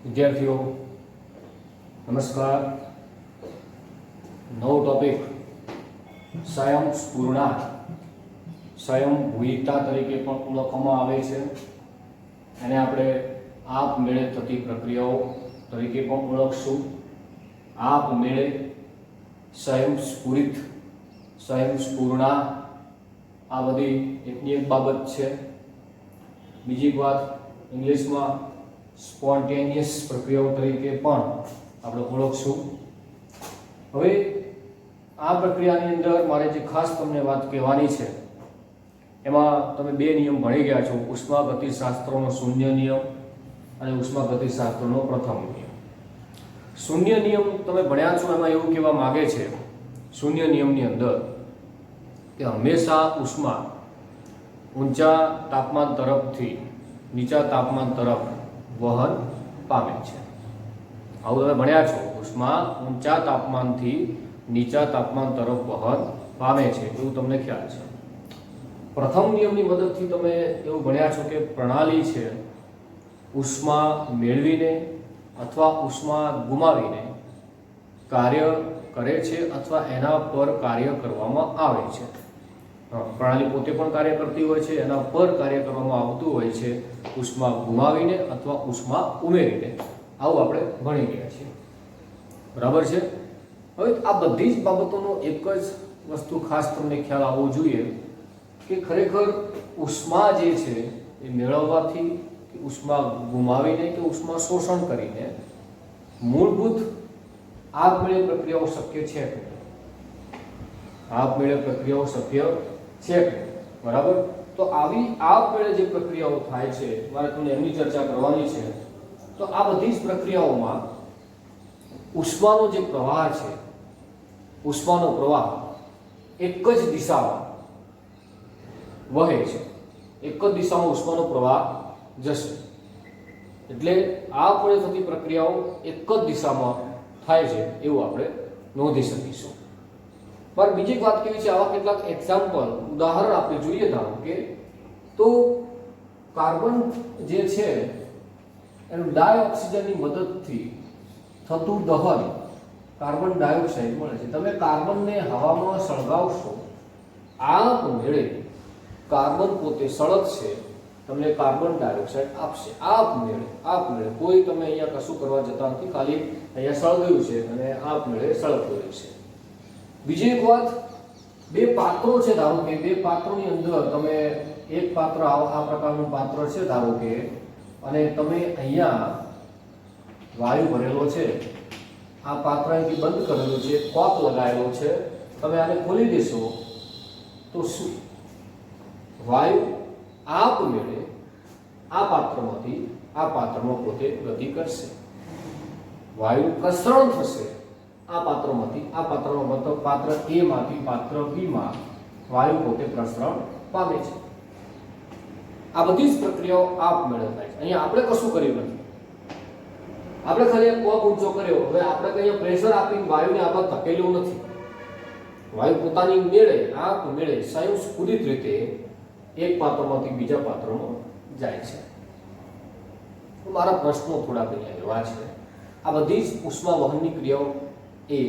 વિદ્યાર્થીઓ નમસ્કાર. નવો ટોપિક સ્વયંસ્ફુરણા, સ્વયંભૂયિતા તરીકે પણ ઓળખવામાં આવે છે. એને આપણે આપમેળે થતી પ્રક્રિયાઓ તરીકે પણ ઓળખશું. આપમેળે, સ્વયંસ્ફુરિત, સ્વયંસ્ફુરણા, આ બધી એકની એક બાબત છે. બીજી વાત ઇંગ્લિશમાં સ્પોન્ટેનિયસ પ્રક્રિયાઓ તરીકે પણ આપણે ઓળખશું. હવે આ પ્રક્રિયાની અંદર મારે જે ખાસ તમને વાત કહેવાની છે એમાં તમે બે નિયમ ભણી ગયા છો: ઉષ્માગતિશાસ્ત્રનો શૂન્ય નિયમ અને ઉષ્માગતિશાસ્ત્રનો પ્રથમ નિયમ. શૂન્ય નિયમ તમે ભણ્યા છો, એમાં એવું કહેવા માગે છે શૂન્ય નિયમની અંદર કે હંમેશા ઉષ્મા ઊંચા તાપમાન તરફથી નીચા તાપમાન તરફ વહન પામે છે. આવું તમે ભણ્યા છો, ઉષ્મા ઊંચા તાપમાનથી નીચા તાપમાન તરફ વહન પામે છે, એવું તમને ખ્યાલ છે. પ્રથમ નિયમની મદદથી તમે એવું ભણ્યા છો કે પ્રણાલી છે ઉષ્મા મેળવીને અથવા ઉષ્મા ગુમાવીને કાર્ય કરે છે અથવા એના પર કાર્ય કરવામાં આવે છે. પ્રણાલી પોતે પણ કાર્ય કરતી હોય છે, એના પર કાર્ય કરવામાં આવતું હોય છે ઉષ્મા ગુમાવીને અથવા ઉષ્મા ઉમેરીને. આવું આપણે ભણી ગયા છીએ, બરાબર છે. હવે આ બધી જ બાબતોનો એક જ વસ્તુ ખાસ તમને ખ્યાલ આવવો જોઈએ કે ખરેખર ઉષ્મા જે છે એ મેળવવાથી કે ઉષ્મા ગુમાવીને કે ઉષ્મા શોષણ કરીને મૂળભૂત આપમેળે પ્રક્રિયાઓ શક્ય છે કે આપમેળે પ્રક્રિયાઓ શક્ય છે કે બરાબર. તો આવી આપમેળે જે પ્રક્રિયાઓ થાય છે, મારે તમને એમની ચર્ચા કરવાની છે. તો આ બધી જ પ્રક્રિયાઓમાં ઉષ્માનો જે પ્રવાહ છે, ઉષ્માનો પ્રવાહ એક જ દિશામાં વહે છે, એક જ દિશામાં ઉષ્માનો પ્રવાહ જશે. એટલે આપમેળે થતી પ્રક્રિયાઓ એક જ દિશામાં થાય છે એવું આપણે નોંધી શકીશું. પણ બીજી એક વાત કેવી છે, આવા કેટલાક એક્ઝામ્પલ ઉદાહરણ આપણે જોઈએ. ધારો કે તો કાર્બન જે છે એનું ડાયોક્સિજનની મદદથી થતું દહન કાર્બન ડાયોક્સાઇડ મળે છે. તમે કાર્બનને હવામાં સળગાવશો, આપમેળે કાર્બન પોતે સળગશે, તમને કાર્બન ડાયોક્સાઇડ આપશે. આપમેળે કોઈ તમે અહીંયા કશું કરવા જતા નથી, ખાલી અહીંયા સળગ્યું છે અને આપમેળે સળગતું રહેશે. બીજી એક વાત, બે પાત્રો છે. ધારો કે બે પાત્રોની અંદર તમે એક પાત્ર આ પ્રકારનું પાત્ર છે ધારો કે, અને તમે અહીંયા વાયુ ભરેલો છે, આ પાત્ર અહીંથી બંધ કરેલું છે, કોક લગાવેલો છે. તમે આને ખોલી દેશો તો શું વાયુ આપમેળે આ પાત્રમાંથી આ પાત્રમાં પોતે ગતિ કરશે. વાયુ પ્રસરણ થશે આ પાત્રમાંથી આ પાત્રમાં, મતલબ પાત્ર A માંથી પાત્ર B માં વાયુ પોતે પ્રસરણ પામે છે. આ બધી જ પ્રક્રિયાઓ આપમેળે થાય છે. અહીંયા આપણે કશું કર્યું નથી, આપણે ખાલી એક કોક ઊંચો કર્યો. હવે આપણે કઈ પ્રેશર આપીને વાયુને આપણે ધકેલ્યું નથી. વાયુ પોતાની મેળે આપમેળે સ્વયંસ્ફુરિત રીતે એક પાત્રમાંથી બીજા પાત્રમાં જાય છે. મારા પ્રશ્નો થોડાક અહીંયા એવા છે. આ બધી જ ઉષ્મા વહનની ક્રિયાઓ એ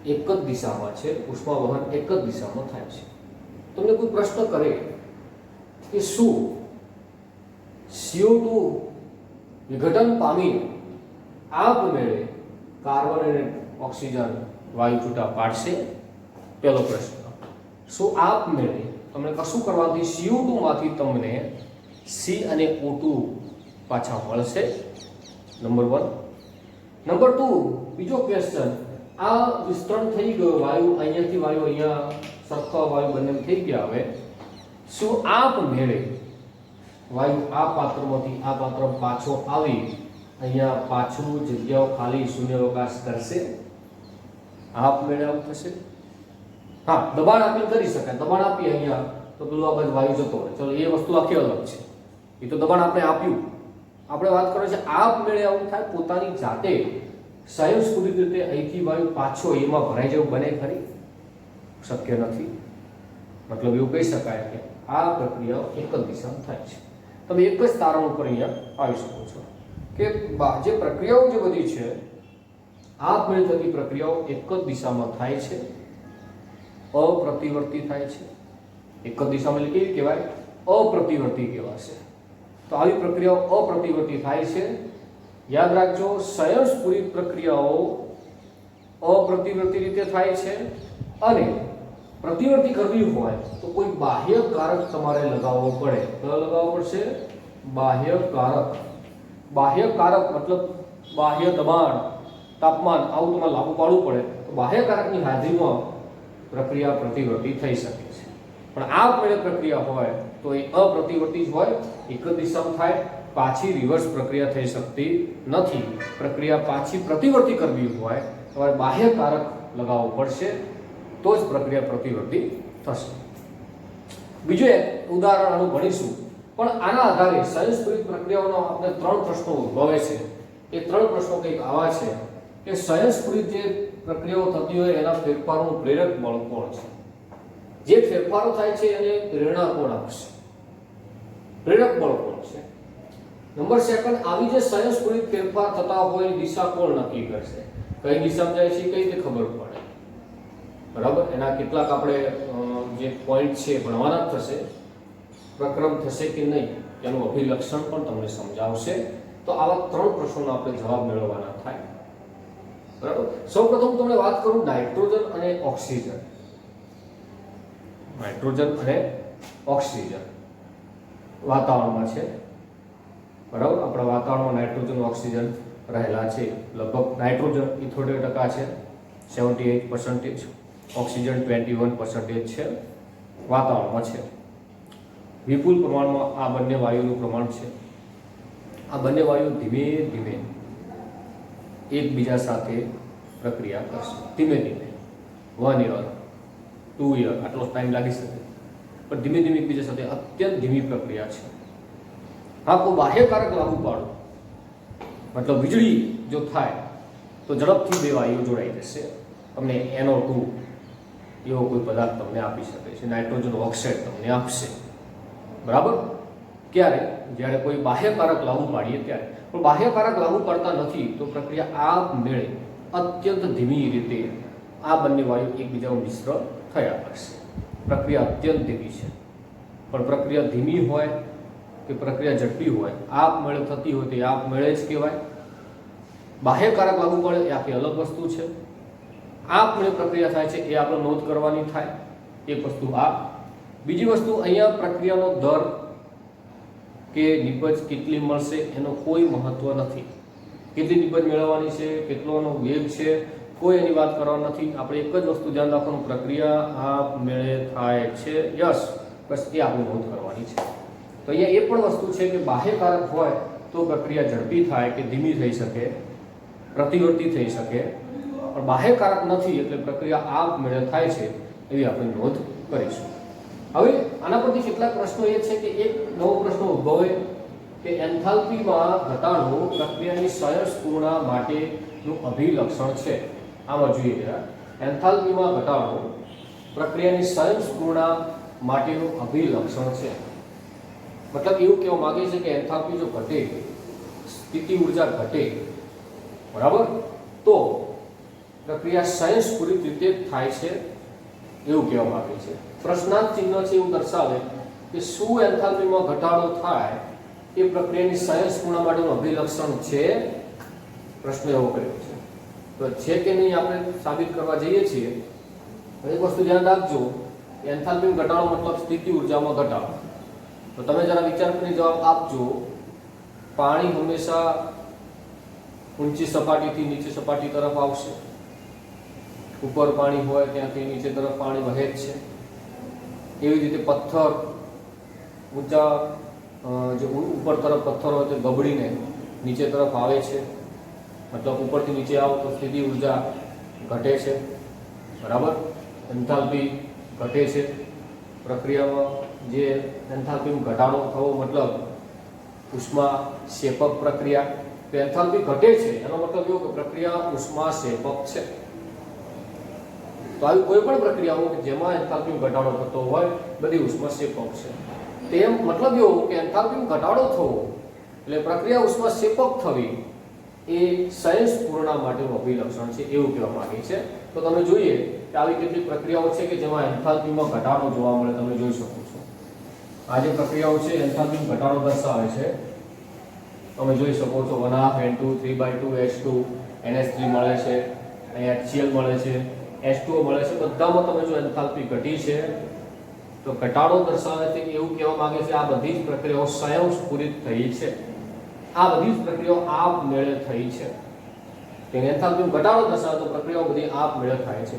એક જ દિશામાં છે. ઉષ્મા વહન એક જ દિશામાં થાય છે. તમને કોઈ પ્રશ્ન કરે કે શું CO2 વિઘટન પામીને આપમેળે કાર્બન અને ઓક્સિજન વાયુ છૂટા પાડશે? પહેલો પ્રશ્ન. શું આપમેળે તમને કશું કરવાથી CO2 માંથી તમને C અને O2 પાછા મળશે? નંબર 1. નંબર 2, બીજો ક્વેશ્ચન, આ વિસ્તરણ થઈ ગયો વાયુ, અહીંયાથી વાયુ અહીંયા સરખા વાયુ બંને થઈ ગયા. હવે શું આપમેળે વાયુ આ પાત્રમાંથી આ પાત્ર પાછો આવી અહીંયા પાછું જગ્યાઓ ખાલી શૂન્યાવકાશ કરશે? આપમેળે આવું થશે? હા, દબાણ આપી કરી શકાય. દબાણ આપી અહીંયા તો પેલું આ બાજુ વાયુ જતો રહે. ચલો, એ વસ્તુ આખી અલગ છે. એ તો દબાણ આપણે આપ્યું. આપણે વાત કરીએ છીએ આપમેળે આવું થાય, પોતાની જાતે સ્વયંસ્ફુરિત રીતે અહીંથી વાયુ પાછો એમાં ભરાઈ જવું બને ખરી? શક્ય નથી. મતલબ એવું કહી શકાય કે આ પ્રક્રિયા એક જ દિશામાં થાય છે. તમે એક જ તારણ ઉપર અહીંયા આવી શકો છો. કે જે પ્રક્રિયાઓ જે બધી છે આપમેળે થતી પ્રક્રિયાઓ એક જ દિશામાં થાય છે, અપ્રતિવર્તી થાય છે. એક જ દિશામાં એટલે કેવી કહેવાય? અપ્રતિવર્તી કહેવાશે. તો આવી પ્રક્રિયાઓ અપ્રતિવર્તી થાય છે. યાદ રાખજો, સ્વયંસ્ફુરિત પ્રક્રિયાઓ અપ્રતિવર્તી રીતે થાય છે અને પ્રતિવર્તી કરવી હોય તો કોઈ બાહ્ય કારક તમારે લગાવવો પડે. કયો લગાવવો પડશે? બાહ્ય કારક. બાહ્ય કારક મતલબ બાહ્ય દબાણ, તાપમાન આવું તમારે લાગુ પાડવું પડે તો બાહ્ય કારકની હાજરીમાં પ્રક્રિયા પ્રતિવર્તી થઈ શકે છે. પણ આપમેળે પ્રક્રિયા હોય તો એ અપ્રતિવર્તી જ હોય, એક જ દિશામાં થાય, પાછી રિવર્સ પ્રક્રિયા થઈ શકતી નથી. પ્રક્રિયા પાછી પ્રતિવર્તી કરવી હોય તમારે બાહ્ય કારક લગાવવું પડશે, તો જ પ્રક્રિયા પ્રતિવર્તી થશે. બીજું એક ઉદાહરણ આનું ભણીશું, પણ આના આધારે સ્વયંસ્ફુરિત પ્રક્રિયાઓનો આપણે 3 પ્રશ્નો ઉદ્ભવે છે. એ 3 પ્રશ્નો કંઈક આવા છે કે સ્વયંસ્ફુરિત જે પ્રક્રિયાઓ થતી હોય એના ફેરફારોનું પ્રેરક બળ કોણ છે? જે ફેરફારો થાય છે એને પ્રેરણા કોણ આપશે? પ્રેરક બળ કોણ છે? નંબર 2, આવી જે સ્વયંસ્ફુરિત ફેરફાર થતા હોય એની દિશા કોણ નક્કી કરશે? કઈ દિશામાં જાય છે કઈ રીતે ખબર પડે? બરાબર, એના કેટલાક આપણે જે પોઈન્ટ છે ભણવાના જ થશે. પ્રક્રમ થશે કે નહીં એનું અભિલક્ષણ પણ તમને સમજાવશે. તો આવા 3 પ્રશ્નોનો આપણે જવાબ મેળવવાના થાય. બરાબર, સૌપ્રથમ તમને વાત કરું નાઇટ્રોજન અને ઓક્સિજન. નાઇટ્રોજન અને ઓક્સિજન વાતાવરણમાં છે. બરાબર, આપણા વાતાવરણમાં નાઇટ્રોજન ઓક્સિજન રહેલા છે. લગભગ નાઇટ્રોજન 78% છે, 78%, ઓક્સિજન 21% છે વાતાવરણમાં છે. વિપુલ પ્રમાણમાં આ બંને વાયુનું પ્રમાણ છે. આ બંને વાયુ ધીમે ધીમે એકબીજા સાથે પ્રક્રિયા કરશે. ધીમે ધીમે 1 year 2 year આટલો ટાઈમ લાગી શકે, પણ ધીમે ધીમે એકબીજા સાથે અત્યંત ધીમી પ્રક્રિયા છે. હા, કોઈ બાહ્ય કારક લાગુ પાડો મતલબ વીજળી જો થાય તો ઝડપથી 2 વાયુઓ જોડાઈ જશે. તમને NO2 એવો કોઈ પદાર્થ તમને આપી શકે છે, નાઇટ્રોજન ઓક્સાઇડ તમને આપશે. બરાબર, ક્યારે? જ્યારે કોઈ બાહ્ય કારક લાગુ પાડીએ ત્યારે. પણ બાહ્ય કારક લાગુ પડતા નથી તો પ્રક્રિયા આપમેળે અત્યંત ધીમી રીતે આ બંને વાયુ એકબીજામાં મિશ્ર થયા કરશે. પ્રક્રિયા અત્યંત ધીમી છે. પણ પ્રક્રિયા ધીમી હોય કે પ્રક્રિયા ઝડપી હોય, આપમેળે થતી હોય તો આપમેળે જ કહેવાય. બાહ્ય કારક લાગુ પડે એ આખી અલગ વસ્તુ છે. આપમેળે પ્રક્રિયા થાય છે એ આપણે નોંધ કરવાની થાય. એક વસ્તુ આ. બીજી વસ્તુ, અહીંયા પ્રક્રિયાનો દર કે નિપજ કેટલી મળશે એનો કોઈ મહત્વ નથી. કેટલી નિપજ મેળવવાની છે, કેટલોનો વેગ છે, કોઈ એની વાત કરવાની નથી. આપણે એક જ વસ્તુ ધ્યાન રાખવાનું, પ્રક્રિયા આપમેળે થાય છે. યસ, બસ એ આપણે નોંધ કરવાની છે. તો અહીંયા એ પણ વસ્તુ છે કે બાહ્ય કારક હોય તો પ્રક્રિયા ઝડપી થાય કે ધીમી થઈ શકે, પ્રતિવર્તી થઈ શકે. પણ બાહ્ય કારક નથી એટલે પ્રક્રિયા આપમેળે થાય છે એવી આપણે નોંધ કરીશું. હવે આના પરથી કેટલાક પ્રશ્નો એ છે કે એક નવો પ્રશ્ન ઉદ્ભવે કે એન્થાલ્પીમાં ઘટાડો પ્રક્રિયાની સ્વયંસ્ફૂર્ણા માટેનું અભિલક્ષણ છે. આમાં જોઈએ જરા, એન્થાલ્પીમાં ઘટાડો પ્રક્રિયાની સ્વયંસ્ફૂર્ણા માટેનું અભિલક્ષણ છે. મતલબ એવું કહેવા માંગે છે કે એન્થાલ્પી જો ઘટે, સ્થિતિ ઉર્જા ઘટે, બરાબર, તો પ્રક્રિયા સ્વયંસ્ફુરિત રીતે થાય છે એવું કહેવા માંગે છે. પ્રશ્નાર્થ ચિહ્ન છે એવું દર્શાવે કે શું એન્થાલ્પીમાં ઘટાડો થાય એ પ્રક્રિયાની સ્વયંસ્ફૂર્ણા માટેનું અભિલક્ષણ છે? પ્રશ્ન એવો કર્યો છે. તો છે કે નહીં આપણે સાબિત કરવા જઈએ છીએ. એક વસ્તુ ધ્યાન રાખજો, એન્થાલ્પીમાં ઘટાડો મતલબ સ્થિતિ ઉર્જામાં ઘટાડો. તો તમે જરા વિચાર કરીને જવાબ આપજો. પાણી હંમેશા ઊંચી સપાટીથી નીચે સપાટી તરફ આવશે. ઉપર પાણી હોય ત્યાંથી નીચે તરફ પાણી વહે જ છે. એવી રીતે પથ્થર ઊંચા જે ઉપર તરફ પથ્થર હોય તે ગબડીને નીચે તરફ આવે છે. મતલબ ઉપરથી નીચે આવો તો સ્થિતિ ઉર્જા ઘટે છે. બરાબર, એન્થાલ્પી ઘટે છે. પ્રક્રિયામાં જે એન્થાલ્પીમાં ઘટાડો થવો મતલબ ઉષ્મા શેપક પ્રક્રિયા. તો એન્થાલ્પી ઘટે છે એનો મતલબ એવો કે પ્રક્રિયા ઉષ્મા શેપક છે. તો આવી કોઈ પણ પ્રક્રિયાઓ કે જેમાં એન્થાલ્પીમાં ઘટાડો થતો હોય બધી ઉષ્મા શેપક છે. તેમ મતલબ એવો કે એન્થાલ્પીમાં ઘટાડો થવો એટલે પ્રક્રિયા ઉષ્માક્ષેપક થવી એ સંયોજપૂર્ણા માટેનું અભિલક્ષણ છે એવું કહેવા માંગે છે. તો તમે જોઈએ કે આવી કેટલીક પ્રક્રિયાઓ છે કે જેમાં એન્થાલ્પીમાં ઘટાડો જોવા મળે. તમે જોઈ શકો છો આ જે પ્રક્રિયાઓ છે એન્થાલ્પીમાં ઘટાડો દર્શાવે છે. તમે જોઈ શકો છો 1/2 N2 3/2 H2 NH3 મળે છે, અહીંયા HCl મળે છે, H2O મળે છે. બધામાં તમે જો એન્થાલ્પી ઘટી છે તો ઘટાડો દર્શાવે છે એવું કહેવા માંગે છે આ બધી જ પ્રક્રિયાઓ સ્વયંસ્ફુરિત થઈ છે. આ બધી જ પ્રક્રિયાઓ આપમેળે થઈ છે. તેને એન્થાલ્પીમાં ઘટાડો દર્શાવે તો પ્રક્રિયાઓ બધી આપમેળે થાય છે.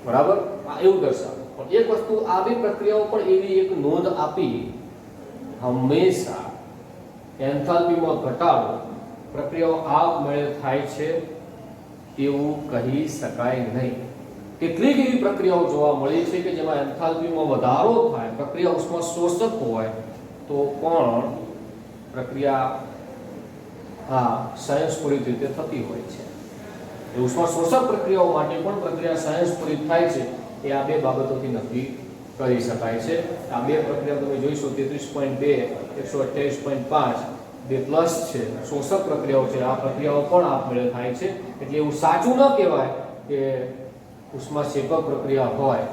બરાબર, આ એવું દર્શાવે. પણ એક વસ્તુ આ બે પ્રક્રિયાઓ પણ એવી એક નોંધ આપી, હંમેશા એન્થાલ્પીમાં ઘટાડો પ્રક્રિયાઓ આપમેળે થાય છે તેવું કહી શકાય નહીં. કેટલીક એવી પ્રક્રિયાઓ જોવા મળી છે કે જેમાં એન્થાલ્પીમાં વધારો થાય, પ્રક્રિયા ઉષ્મા શોષક હોય તો પણ પ્રક્રિયા સ્વયંસ્ફુરિત રીતે થતી હોય છે. ઉષ્મા શોષક પ્રક્રિયાઓ માટે પણ પ્રક્રિયા સ્વયંસ્ફુરિત થાય છે એ આ બે બાબતોથી નક્કી કરી શકાય છે. આ બે પ્રક્રિયા તમે જોઈશો 33.2 128.5 બે પ્લસ છે શોષક પ્રક્રિયાઓ છે. આ પ્રક્રિયાઓ પણ આપમેળે થાય છે. એટલે એવું સાચું ન કહેવાય કે ઉષ્માક્ષેપક પ્રક્રિયા હોય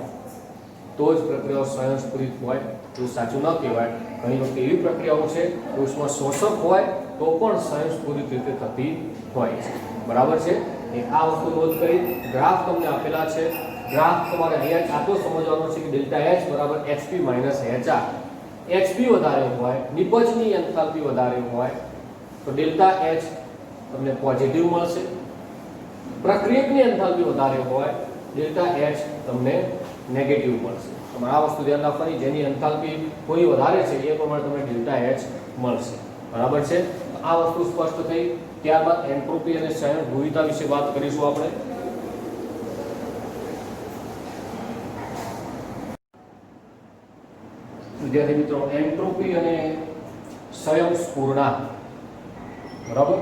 તો જ પ્રક્રિયાઓ સ્વયંસ્ફુરિત હોય, એવું સાચું ન કહેવાય. ઘણી વખત એવી પ્રક્રિયાઓ છે કે ઉષ્મા શોષક હોય તો પણ સ્વયંસ્ફુરિત રીતે થતી હોય છે. બરાબર છે. આ વસ્તુ નોંધ કરી. ગ્રાફ તમને આપેલા છે. ગ્રાફ તમારે અહીંયા આટલો સમજવાનો છે કે ડેલ્ટા H બરાબર Hp માઇનસ HR. Hp વધારે હોય, નિપજની એન્થાલ્પી વધારે હોય તો ડેલ્ટા H તમને પોઝિટિવ મળશે. પ્રક્રિયકની એન્થાલ્પી વધારે હોય ડેલ્ટા H તમને નેગેટિવ મળશે. તમારે આ વસ્તુ ધ્યાન રાખવાની, જેની એન્થાલ્પી કોઈ વધારે છે એ પ્રમાણે તમને ડેલ્ટા H મળશે. બરાબર છે. આ વસ્તુ સ્પષ્ટ થઈ. ત્યારબાદ એન્ટ્રોપી અને સ્વયંભૂરિતા વિશે વાત કરીશું આપણે. વિદ્યાર્થી મિત્રો, એન્ટ્રોપી અને સ્વયંસ્ફુરણા, બરાબર,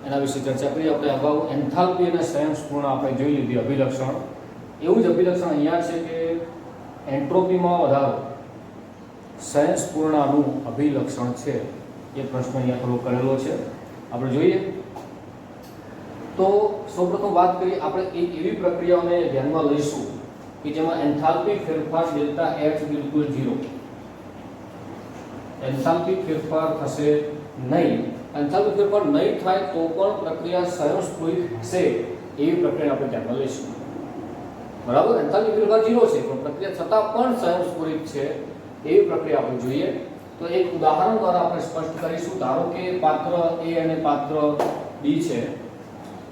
એના વિશે ચર્ચા કરી આપણે અગાઉ. એન્થાલ્પી અને સ્વયંસ્ફુરણા આપણે જોઈ લીધી અભિલક્ષણ. એવું જ અભિલક્ષણ અહીંયા છે કે એન્ટ્રોપીમાં વધારો સ્વયંસ્ફુરણાનું અભિલક્ષણ છે. એ પ્રશ્ન અહીંયા થોડો કરેલો છે, આપણે જોઈએ. તો સૌપ્રથમ વાત કરીએ આપણે એક એવી પ્રક્રિયાઓને ધ્યાનમાં લઈશું કે જેમાં એન્થાલ્પી ફેરફાર ડેલ્ટા H બિલકુલ 0. એન્થાલ્પી ફેરફાર થશે નહીં. એન્થાલ્પી ફેરફાર નહીં થાય તો પણ પ્રક્રિયા સ્વયંસ્ફુરિત છે એવી પ્રક્રિયા આપણે ધ્યાનમાં લઈશું. બરાબર, એન્થાલ્પી ફેરફાર 0 છે પણ પ્રક્રિયા છતાં પણ સ્વયંસ્ફુરિત છે એવી પ્રક્રિયા આપણે જોઈએ. તો એક ઉદાહરણ દ્વારા આપણે સ્પષ્ટ કરીશું. ધારો કે પાત્ર A અને પાત્ર B છે.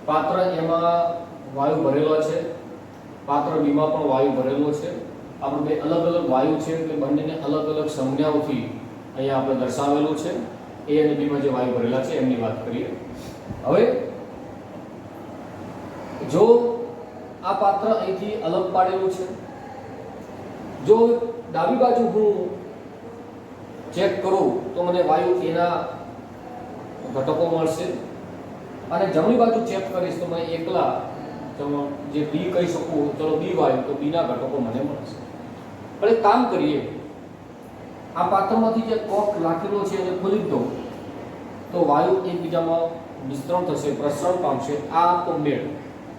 પાત્ર એમાં વાયુ ભરેલો છે, પાત્ર B માં પણ વાયુ ભરેલો છે. આપણે બે અલગ અલગ વાયુ છે એટલે બંનેને અલગ અલગ સંજ્ઞાઓથી અહીંયા આપણે દર્શાવેલું છે. A અને B માં જે વાયુ ભરેલા છે એમની વાત કરીએ. હવે જો આ પાત્ર અહીંથી અલગ પાડેલું છે, જો ડાબી બાજુ હું ચેક કરું તો મને વાયુ એના ઘટકો મળશે, અને જમણી બાજુ ચેક કરીશ તો મને એકલા જે B કહી શકું, ચલો B વાયુ, તો B ના ઘટકો મને મળશે. પણ એક કામ કરીએ, આ પાત્રમાંથી જે કોક લાખેલો છે એને ખોલી દઉં તો વાયુ એકબીજામાં મિશ્રણ થશે, પ્રસરણ પામશે. આ તો મેળ.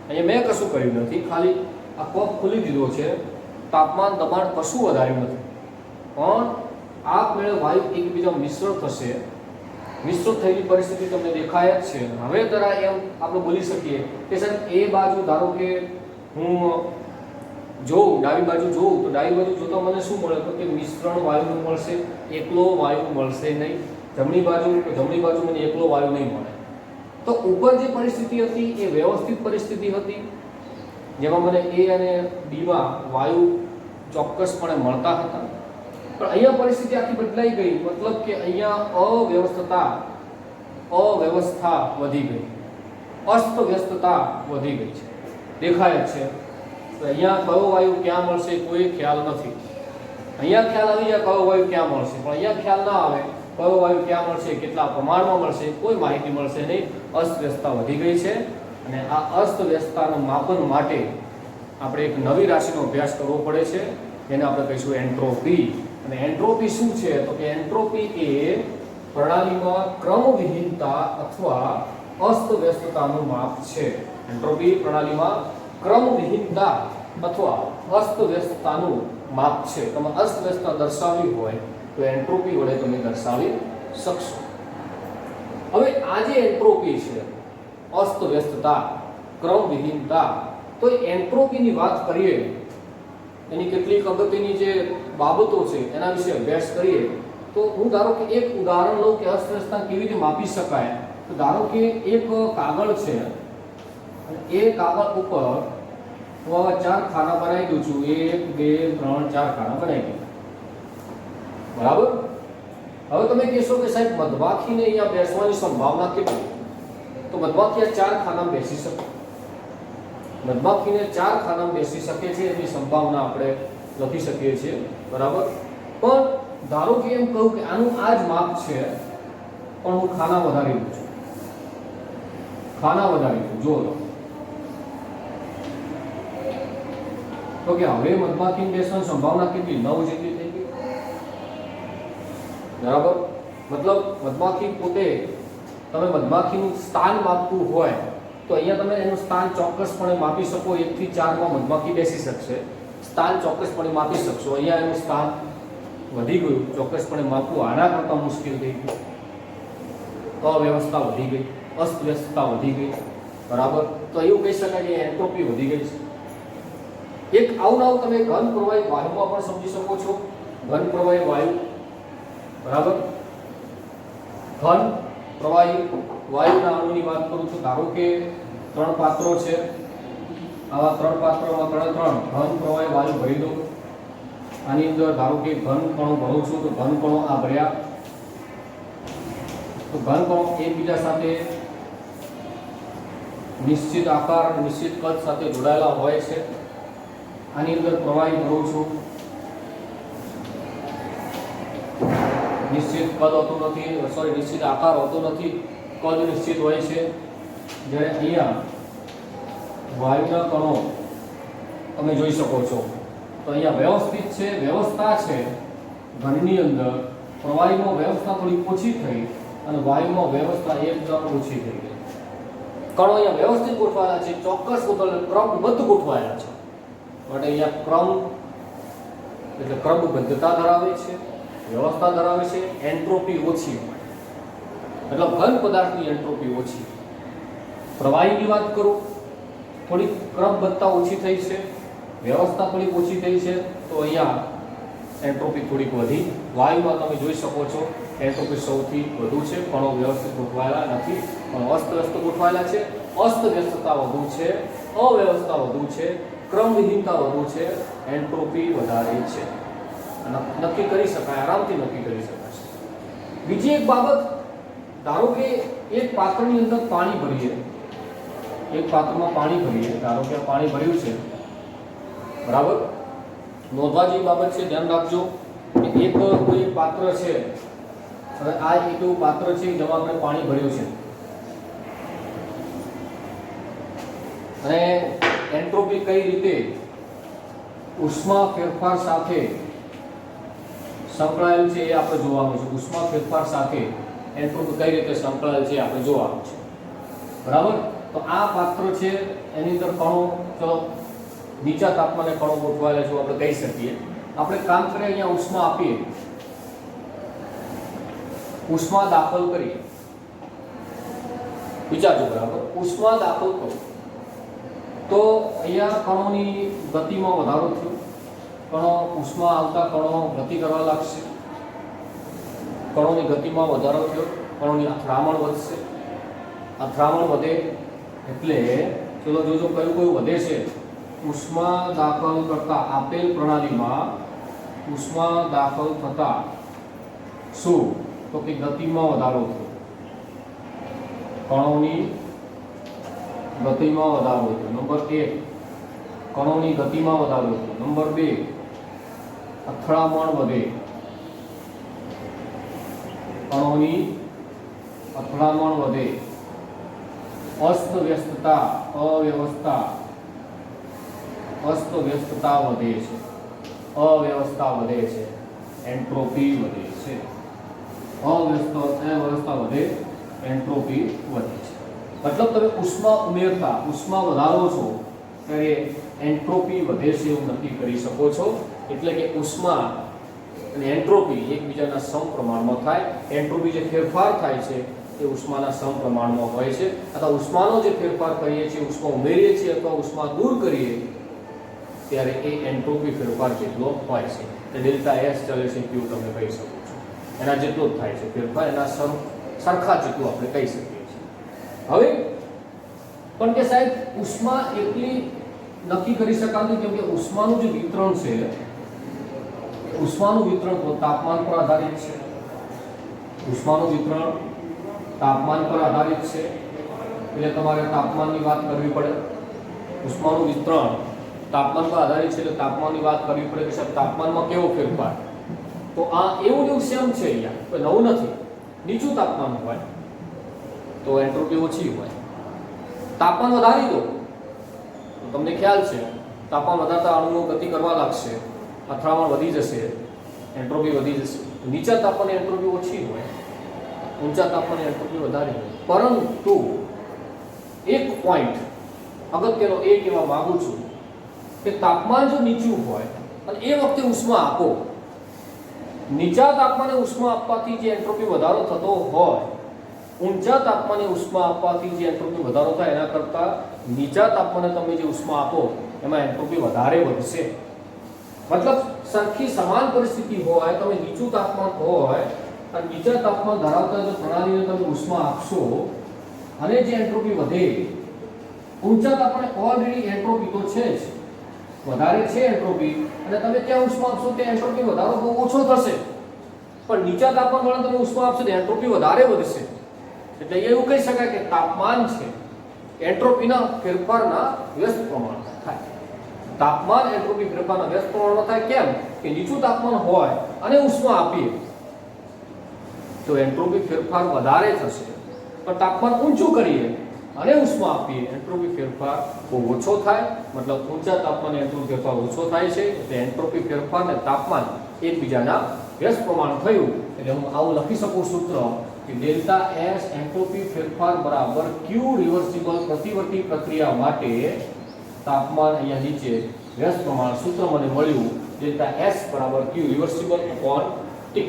અહીંયા મેં કશું કર્યું નથી, ખાલી આ કોક ખોલી દીધો છે. તાપમાન દબાણ કશું વધાર્યું નથી, પણ આપમેળે વાયુ એકબીજામાં મિશ્રણ થશે. મિશ્રિત થયેલી પરિસ્થિતિ તમને દેખાય જ છે. હવે જરા એમ આપણે બોલી શકીએ કે સાહેબ એ બાજુ ધારો કે હું જોઉં, ડાબી બાજુ જોઉં તો ડાબી બાજુ જોતા મને શું મળે તો કે મિશ્રણ વાયુનું મળશે, એકલો વાયુ મળશે નહીં. જમણી બાજુ મને એકલો વાયુ નહીં મળે. તો ઉપર જે પરિસ્થિતિ હતી એ વ્યવસ્થિત પરિસ્થિતિ હતી જેમાં મને A અને B માં વાયુ ચોક્કસપણે મળતા હતા. પણ અહીંયા પરિસ્થિતિ આખી બદલાઈ ગઈ. મતલબ કે અહીંયા અવ્યવસ્થા વધી ગઈ, અસ્તવ્યસ્તતા વધી ગઈ છે. દેખાય જ છે. તો અહીંયા કયો વાયુ ક્યાં મળશે કોઈ ખ્યાલ નથી. અહીંયા ખ્યાલ આવી જાય કયો વાયુ ક્યાં મળશે, પણ અહીંયા ખ્યાલ ના આવે કયો વાયુ ક્યાં મળશે, કેટલા પ્રમાણમાં મળશે, કોઈ માહિતી મળશે નહીં. અસ્તવ્યસ્તતા વધી ગઈ છે. અને આ અસ્તવ્યસ્તતાનું માપન માટે આપણે એક નવી રાશિનો અભ્યાસ કરવો પડે છે, જેને આપણે કહીશું એન્ટ્રોપી. અને એન્ટ્રોપી શું છે તો કે એન્ટ્રોપી એ પ્રણાલીમાં ક્રમવિહીનતા અથવા અસ્તવ્યસ્તતાનું માપ છે. એન્ટ્રોપી પ્રણાલીમાં ક્રમવિહીનતા અથવા અસ્તવ્યસ્તતાનું માપ છે. તમે અસ્તવ્યસ્તતા દર્શાવવી હોય તો એન્ટ્રોપી વડે તમે દર્શાવી શકશો. હવે આ જે એન્ટ્રોપી છે, અસ્તવ્યસ્તતા, ક્રમવિહીનતા, તો એન્ટ્રોપીની વાત કરીએ, એની કેટલીક અગત્યની જે બાબતો છે એના વિશે અભ્યાસ કરીએ તો હું ધારો કે એક ઉદાહરણ લઉં કે અસ્તવ્યસ્તતા કેવી રીતે માપી શકાય. તો ધારો કે એક કાગળ છે અને એ કાગળ ઉપર હું આવા 4 ખાના બનાવી દઉં છું. 1 2 3 4 ખાના બનાવી દઉં, બરાબર. હવે તમે કહેશો કે સાહેબ મધમાખીને અહીંયા બેસવાની સંભાવના કેટલી? તો મધમાખી આ 4 ખાનામાં બેસી શકે. મધમાખીને 4 ખાનામાં બેસી શકે છે એની સંભાવના આપણે લખી શકીએ છીએ, બરાબર. પણ ધારો કે એમ કહું કે આનું આ જ માપ છે, પણ હું ખાના વધારી દઉં છું. ખાના વધારી દઉં, જો તો કે હવે મધમાખીને બેસવાની સંભાવના કેટલી? 9 જેટલી થઈ ગઈ, બરાબર. મતલબ મધમાખી પોતે, તમે મધમાખીનું સ્થાન માપવું હોય તો અહીંયા તમે એનું સ્થાન ચોક્કસપણે માપી શકો. 1 થી 4 માં મધમાખી બેસી શકશે, સ્થાન ચોક્કસપણે માપી શકશો. અહીંયા એનું સ્થાન વધી ગયું, ચોક્કસપણે માપવું આના કરતાં મુશ્કેલ થઈ ગયું. અવ્યવસ્થા વધી ગઈ, અસ્તવ્યસ્તતા વધી ગઈ, બરાબર. તો એવું કહી શકાય કે એન્ટ્રોપી વધી ગઈ છે. એક આવું આવું તમે ઘન પ્રવાહી વાયુમાં પણ સમજી શકો છો. ઘન પ્રવાહી વાયુ, બરાબર. ઘન પ્રવાહી વાયુના અણુની વાત કરું છું. ધારો કે 3 પાત્રો છે, આવા 3 પાત્રોમાં 3 ઘન પ્રવાહી વાયુ ભરી દો. આની અંદર ધારો કે ઘન કણો ભરું છું, તો ઘન કણો આ ભર્યા, તો ઘન કણો એકબીજા સાથે નિશ્ચિત આકાર, નિશ્ચિત કદ સાથે જોડાયેલા હોય છે. આની અંદર પ્રવાહી ભરું છું, નિશ્ચિત કદ હોતું નથી, સોરી નિશ્ચિત આકાર હોતો નથી, કદ નિશ્ચિત હોય છે. જ્યારે અહીંયા વાયુના કણો તમે જોઈ શકો છો તો અહીંયા વ્યવસ્થિત છે, વ્યવસ્થા છે. ઘનની અંદર પ્રવાહીમાં વ્યવસ્થા થોડી ઓછી થઈ અને વાયુમાં વ્યવસ્થા એકદમ ઓછી થઈ ગઈ. કણો અહીંયા વ્યવસ્થિત ગોઠવાયેલા છે, ચોક્કસ ક્રમબદ્ધ ગોઠવાયેલા છે. માટે અહીંયા ક્રમ એટલે ક્રમબદ્ધતા ધરાવે છે, વ્યવસ્થા ધરાવે છે. એન્ટ્રોપી ઓછી હોય, મતલબ ઘન પદાર્થની એન્ટ્રોપી ઓછી. પ્રવાહીની વાત કરું, થોડી ક્રમબદ્ધતા ઓછી થઈ છે, વ્યવસ્થા થોડી ઓછી થઈ છે, તો અહીંયા એન્ટ્રોપી થોડીક વધી. વાયુમાં તમે જોઈ શકો છો એન્ટ્રોપી સૌથી વધુ છે. કણો વ્યવસ્થિત ગોઠવાયેલા નથી, પણ અસ્તવ્યસ્ત ગોઠવાયેલા છે. અસ્તવ્યસ્તતા વધુ છે, અવ્યવસ્થા વધુ છે, ક્રમવિહીનતા વધુ છે, એન્ટ્રોપી વધારે છે. નક્કી કરી શકાય, આરામથી નક્કી કરી શકાય. બીજી એક બાબત, ધારો કે એક પાત્રની અંદર પાણી ભરીએ, એક પાત્રમાં પાણી ભરીએ, ધારો કે પાણી ભર્યું છે, બરાબર. નોંધવા જેવી બાબત છે, ધ્યાન રાખજો કે એક કોઈ પાત્ર છે, હવે આ એક એવું પાત્ર છે જેમાં આપણે પાણી ભર્યું છે અને એન્ટ્રોપી કઈ રીતે ઉષ્મા ફેરફાર સાથે સંકળાયેલ છે એ આપણે જોવાનું છે. ઉષ્મા ફેરફાર સાથે એન્ટ્રોપી કઈ રીતે સંકળાયેલ છે આપણે જોવાનું છે, બરાબર. તો આ પાત્ર છે, એની અંદર કણો, ચલો નીચા તાપમાને કણો ગોઠવાયેલા છે આપણે કહી શકીએ. આપણે કામ કરીએ, અહીંયા ઉષ્મા આપીએ, ઉષ્મા દાખલ કરીએ, વિચારજો, બરાબર. ઉષ્મા દાખલ કરો તો અહીંયા કણોની ગતિમાં વધારો થયો. કણો ઉષ્મા આવતા કણો ગતિ કરવા લાગશે, કણોની ગતિમાં વધારો થયો, કણોની અથડામણ વધશે. અથડામણ વધે એટલે ચલો જોજો કયું કયું વધે છે. ઉષ્મા દાખલ કરતા આપેલ પ્રણાલીમાં ઉષ્મા દાખલ થતા શું? તો કે ગતિમાં વધારો થયો, કણોની ગતિમાં વધારો થયો. નંબર 1 કણોની ગતિમાં વધારો થયો. નંબર 2 અથડામણ વધે, કણોની અથડામણ વધે. અસ્તવ્યસ્તતા, અવ્યવસ્થા, અસ્તવ્યસ્તતા વધે છે, અવ્યવસ્થા વધે છે, એન્ટ્રોપી વધે છે. અવ્યવસ્થા વધે, એન્ટ્રોપી વધે છે. મતલબ તમે ઉષ્મા ઉમેરતા, ઉષ્મા વધારો છો ત્યારે એન્ટ્રોપી વધે છે એવું નક્કી કરી શકો છો. એટલે કે ઉષ્મા અને એન્ટ્રોપી એકબીજાના સમપ્રમાણમાં થાય. એન્ટ્રોપી જે ફેરફાર થાય છે એ ઉષ્માના સમપ્રમાણમાં હોય છે. અથવા ઉષ્માનો જે ફેરફાર કરીએ છીએ, ઉષ્મા ઉમેરીએ છીએ અથવા ઉષ્મા દૂર કરીએ ત્યારે એ એન્ટ્રોપી ફેરફાર જેટલો હોય છે. એટલે ડેલ્ટા એસ ચલે છે ક્યુ તમે કહી શકો છો, એના જેટલો જ થાય છે ફેરફાર, એના સરખા જેટલું આપણે કહી શકીએ છીએ. હવે પણ કે સાહેબ ઉષ્મા એટલી નક્કી કરી શકાતું, કેમ કે ઉષ્માનું જે વિતરણ છે, ઉષ્માનું વિતરણ તો તાપમાન પર આધારિત છે. ઉષ્માનું વિતરણ તાપમાન પર આધારિત છે, એટલે તમારે તાપમાનની વાત કરવી પડે. ઉષ્માનું વિતરણ તાપમાન પર આધારિત છે, એટલે તાપમાનની વાત કરવી પડે કે સાહેબ તાપમાનમાં કેવો ફેરફાર. તો આ એવું જ સેમ છે, અહીંયા કોઈ નવું નથી. નીચું તાપમાન હોય તો એન્ટ્રોપી ઓછી હોય. તાપમાન વધારી દો તો તમને ખ્યાલ છે તાપમાન વધારતા અણુઓ ગતિ કરવા લાગશે, અથડામણ વધી જશે, એન્ટ્રોપી વધી જશે. નીચા તાપમાને એન્ટ્રોપી ઓછી હોય, ઊંચા તાપમાને એન્ટ્રોપી વધારે હોય. પરંતુ એક પોઈન્ટ અગત્યનો એ કહેવા માંગુ છું કે તાપમાન જો નીચું હોય અને એ વખતે ઉષ્મા આપો, નીચા તાપમાને ઉષ્મા આપવાથી જે એન્ટ્રોપી વધારો થતો હોય, ઊંચા તાપમાને ઉષ્મા આપવાથી જે એન્ટ્રોપી વધારો થાય એના કરતાં નીચા તાપમાને તમે જે ઉષ્મા આપો એમાં એન્ટ્રોપી વધારે વધશે. મતલબ સરખી સમાન પરિસ્થિતિ હોય, તમે નીચું તાપમાન હોય અને નીચા તાપમાન ધરાવતા જો પ્રણાલીને તમે ઉષ્મા આપશો અને જે એન્ટ્રોપી વધે, ઊંચા તાપમાને ઓલરેડી એન્ટ્રોપી તો છે જ, વધારે છે એન્ટ્રોપી, અને તમે ત્યાં ઉષ્મા આપશો તે એન્ટ્રોપી વધારો બહુ ઓછો થશે. પણ નીચા તાપમાન વાળા તમે ઉષ્મા આપશો તો એન્ટ્રોપી વધારે વધશે. એટલે એવું કહી શકાય કે તાપમાન છે એન્ટ્રોપીના ફેરફારના વ્યસ્ત પ્રમાણમાં થાય. તાપમાન એન્ટ્રોપી ફેરફારના વ્યસ્ત પ્રમાણમાં થાય. કેમ કે નીચું તાપમાન હોય અને ઉષ્મા આપીએ તો એન્ટ્રોપી ફેરફાર વધારે થશે, પણ તાપમાન ઊંચું કરીએ અને ઉષ્મા આપીએ એન્ટ્રોપી ફેરફાર બહુ ઓછો થાય. મતલબ ઊંચા તાપમાને એન્ટ્રોપી ફેરફાર ઓછો થાય છે, એટલે એન્ટ્રોપી ફેરફાર અને તાપમાન એકબીજાના વ્યસ્ત પ્રમાણ થયું. એટલે હું આવું લખી શકું સૂત્ર કે ડેલ્ટા એસ એન્ટ્રોપી ફેરફાર બરાબર ક્યુ રિવર્સિબલ પ્રતિવર્તી પ્રક્રિયા માટે તાપમાન અહીંયા નીચે વ્યસ્ત પ્રમાણ સૂત્ર મને મળ્યું. ડેલ્ટા એસ બરાબર ક્યુ રિવર્સિબલ અપોન ટી.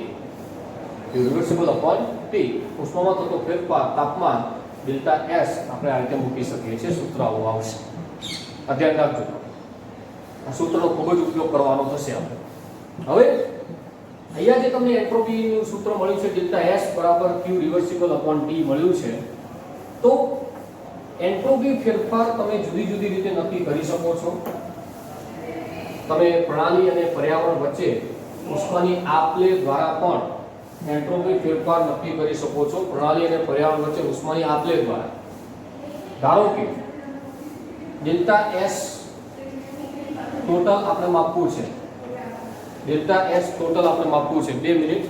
ક્યુ રિવર્સિબલ અપોન ટી, ઉષ્મામાં થતો ફેરફાર તાપમાન ડેલ્ટા એસ આપણે આ રીતે મૂકી શકીએ છીએ. સૂત્ર આવું આવશે. ધ્યાન રાખજો, આ સૂત્રનો ખૂબ જ ઉપયોગ કરવાનો થશે આપણે. હવે અહીંયા જે તમને એન્ટ્રોપીનું સૂત્ર મળ્યું છે ડેલ્ટા એસ બરાબર ક્યુ રિવર્સિબલ અપોન ટી મળ્યું છે, તો એન્ટ્રોપી ફેરફાર તમે જુદી જુદી રીતે નક્કી કરી શકો છો. તમે પ્રણાલી અને પર્યાવરણ વચ્ચે ઉષ્માની આપ-લે દ્વારા પણ એન્ટ્રોપી ફેરફાર નક્કી કરી શકો છો. પ્રણાલી અને પર્યાવરણ વચ્ચે ઉષ્માની આપ-લે દ્વારા ધારો કે ડેલ્ટા એસ ટોટલ આપણે માપવું છે. ડેલ્ટા એસ ટોટલ આપણે માપવું છે. 2 મિનિટ.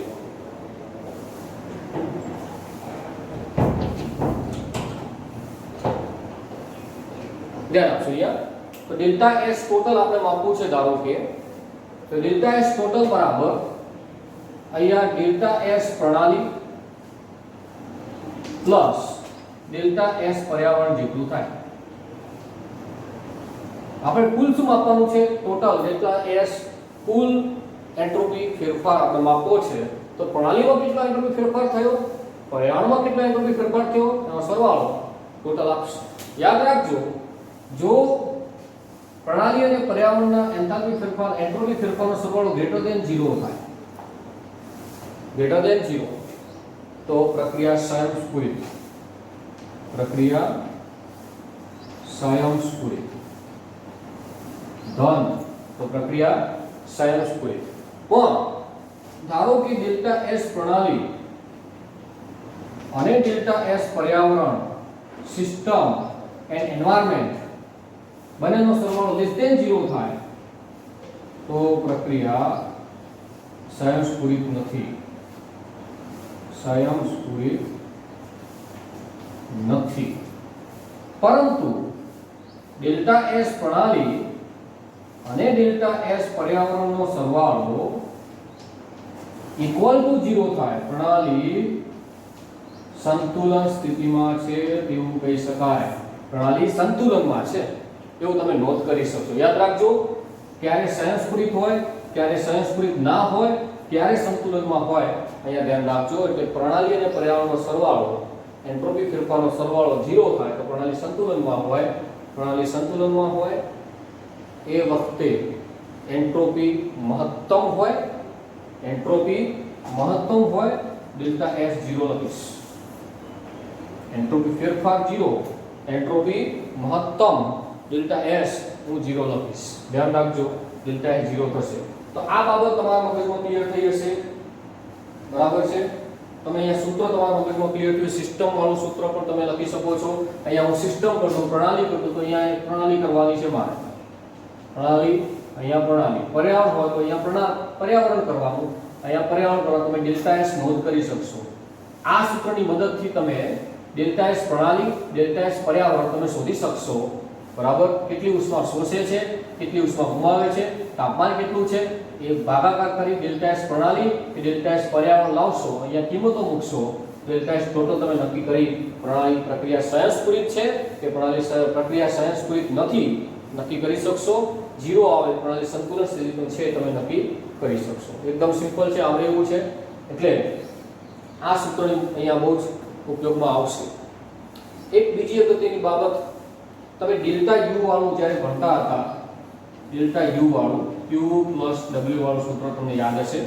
ધ્યાન આપશો અહીંયા. તો ડેલ્ટા એસ ટોટલ આપણે માપવું છે ધારો કે, તો ડેલ્ટા એસ ટોટલ બરાબર અહીંયા ડેલ્ટા એસ પ્રણાલી પ્લસ ડેલ્ટા એસ પર્યાવરણ જેટલું થાય. આપણે કુલ શું માપવાનું છે? ટોટલ ડેલ્ટા એસ કુલ એન્ટ્રોપી ફેરફાર આપણે માપવો છે. તો પ્રણાલીમાં કેટલો એન્ટ્રોપી ફેરફાર થયો, પર્યાવરણમાં કેટલો એન્ટ્રોપી ફેરફાર થયો, એનો સરવાળો ટોટલ આપશે. યાદ રાખજો, જો પ્રણાલી અને પર્યાવરણના એન્થાલ્પી ફેરફાર એન્ટ્રોપી ફેરફારનો સરવાળો ગ્રેટર ધેન 0 થાય, ગ્રેટર ધેન 0, તો પ્રક્રિયા સ્વયંસ્ફુરિત, પ્રક્રિયા સ્વયંસ્ફુરિત. ધન તો પ્રક્રિયા સ્વયંસ્ફુરિત. પણ ધારો કે ડેલ્ટા એસ પ્રણાલી અને ડેલ્ટા એસ પર્યાવરણ, સિસ્ટમ એન્ડ એન્વાયરમેન્ટ બંનેનો સરવાળો લેસ ધેન 0 થાય, તો પ્રક્રિયા સ્વયંસ્ફુરિત નથી, સ્વયંસ્ફુરિત નથી. પરંતુ ડેલ્ટા એસ પ્રણાલી અને ડેલ્ટા એસ પર્યાવરણનો સરવાળો ઇક્વલ ટુ 0 થાય, પ્રણાલી સંતુલન સ્થિતિમાં છે તેવું કહી શકાય. પ્રણાલી સંતુલનમાં છે એવું તમે નોંધ કરી શકશો. યાદ રાખજો, ક્યારે સ્વયંસ્ફુરિત હોય, ક્યારે સ્વયંસ્ફુરિત ના હોય, ક્યારે સંતુલનમાં હોય, અહીંયા ધ્યાન રાખજો. એટલે પ્રણાલી અને પર્યાવરણનો સરવાળો, એન્ટ્રોપી ફેરફારનો સરવાળો 0 થાય તો પ્રણાલી સંતુલનમાં હોય. પ્રણાલી સંતુલનમાં હોય એ વખતે એન્ટ્રોપી મહત્તમ હોય, એન્ટ્રોપી મહત્તમ હોય, ડેલ્ટા S 0 લખીશ. એન્ટ્રોપી ફેરફાર 0, એન્ટ્રોપી મહત્તમ ડેલ્ટા S હું 0 લખીશ. ધ્યાન રાખજો, ડેલ્ટા S 0 થશે. તો આ બાબત તમારા મગજમાં ક્લિયર થઈ હશે, બરાબર છે. તમે અહીંયા સૂત્ર તમારા મગજમાં ક્લિયર થયું. સિસ્ટમ વાળું સૂત્ર પણ તમે લખી શકો છો. અહીંયા હું સિસ્ટમ કરતો, પ્રણાલી કરતો, તો અહીંયા એક પ્રણાલી કરવાની છે મારે. પ્રણાલી, અહીંયા પ્રણાલી. પર્યાવરણ હોય તો અહીંયા પર્યાવરણ કરવાનું, અહીંયા પર્યાવરણ કરવા તમે ડેલ્ટા S નોંધ કરી શકશો. આ સૂત્રની મદદથી તમે ડેલ્ટા S પ્રણાલી, ડેલ્ટા S પર્યાવરણ તમે શોધી શકશો. બરાબર. કેટલી ઉષ્મા શોષે છે, કેટલી ઉષ્મા ગુમાવે છે, તાપમાન કેટલું છે, એ ભાગાકાર કરી ડેલ્ટા S પ્રણાલી કે ડેલ્ટા S પર્યાવરણ લાવશો, અહીંયા કિંમતો મૂકશો. ડેલ્ટા S ટોટલ તમે નક્કી કરી પ્રણાલી પ્રક્રિયા સ્વયંસ્ફુરિત છે કે પ્રક્રિયા સ્વયંસ્ફુરિત નથી નક્કી કરી શકશો. 0 આવે પ્રણાલી સંતુલન સ્થિતિમાં છે તમે નક્કી કરી શકશો. એકદમ સિમ્પલ છે, આવડે એવું છે. એટલે આ સૂત્રની અહીંયા બહુ જ ઉપયોગમાં આવશે. એક બીજી અગત્યની બાબત, તમે ડેલ્ટા U વાળું જ્યારે ભણતા હતા, ડેલ્ટા U વાળું Q + W વાળું સૂત્ર તમને યાદ હશે.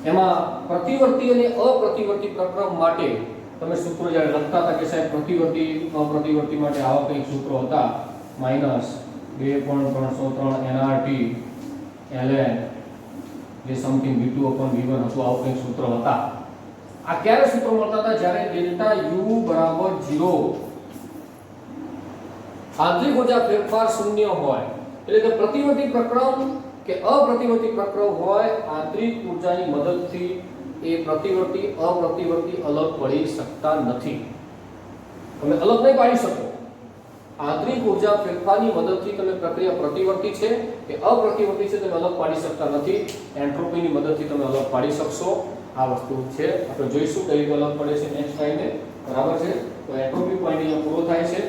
એમાં પ્રતિવર્તી અને અપ્રતિવર્તી પ્રક્રમ માટે તમે સૂત્રો જ્યારે લખતા હતા કે સાહેબ પ્રતિવર્તી અપ્રતિવર્તી માટે આવા કંઈક સૂત્રો હતા, -2.303 nRT ln જે સમથિંગ V2/V1 હતું, આવું કંઈક સૂત્ર હતા. આ ક્યારે સૂત્રો મળતા હતા? જ્યારે ડેલ્ટા U = 0, આંતરિક ઊર્જા ફેરફાર 0 હોય. એટલે કે પ્રતિવર્તી પ્રક્રમ કે અપ્રતિવર્તી પ્રક્રમ હોય, આંતરિક ઊર્જાની મદદથી એ પ્રતિવર્તી અપ્રતિવર્તી અલગ પડી શકતા નથી. તમે અલગ નહીં પાડી શકો. આંતરિક ઊર્જા ફેરફારની મદદથી તમે પ્રક્રિયા પ્રતિવર્તી છે કે અપ્રતિવર્તી છે તમે અલગ પાડી શકતા નથી. એન્ટ્રોપીની મદદથી તમે અલગ પાડી શકશો. આ વસ્તુ છે, આપણે જોઈશું કઈ રીતે અલગ પડે છે નેક્સ્ટ ટાઈમે. બરાબર છે. તો એન્ટ્રોપી પોઈન્ટ અહીંયા પૂરો થાય છે.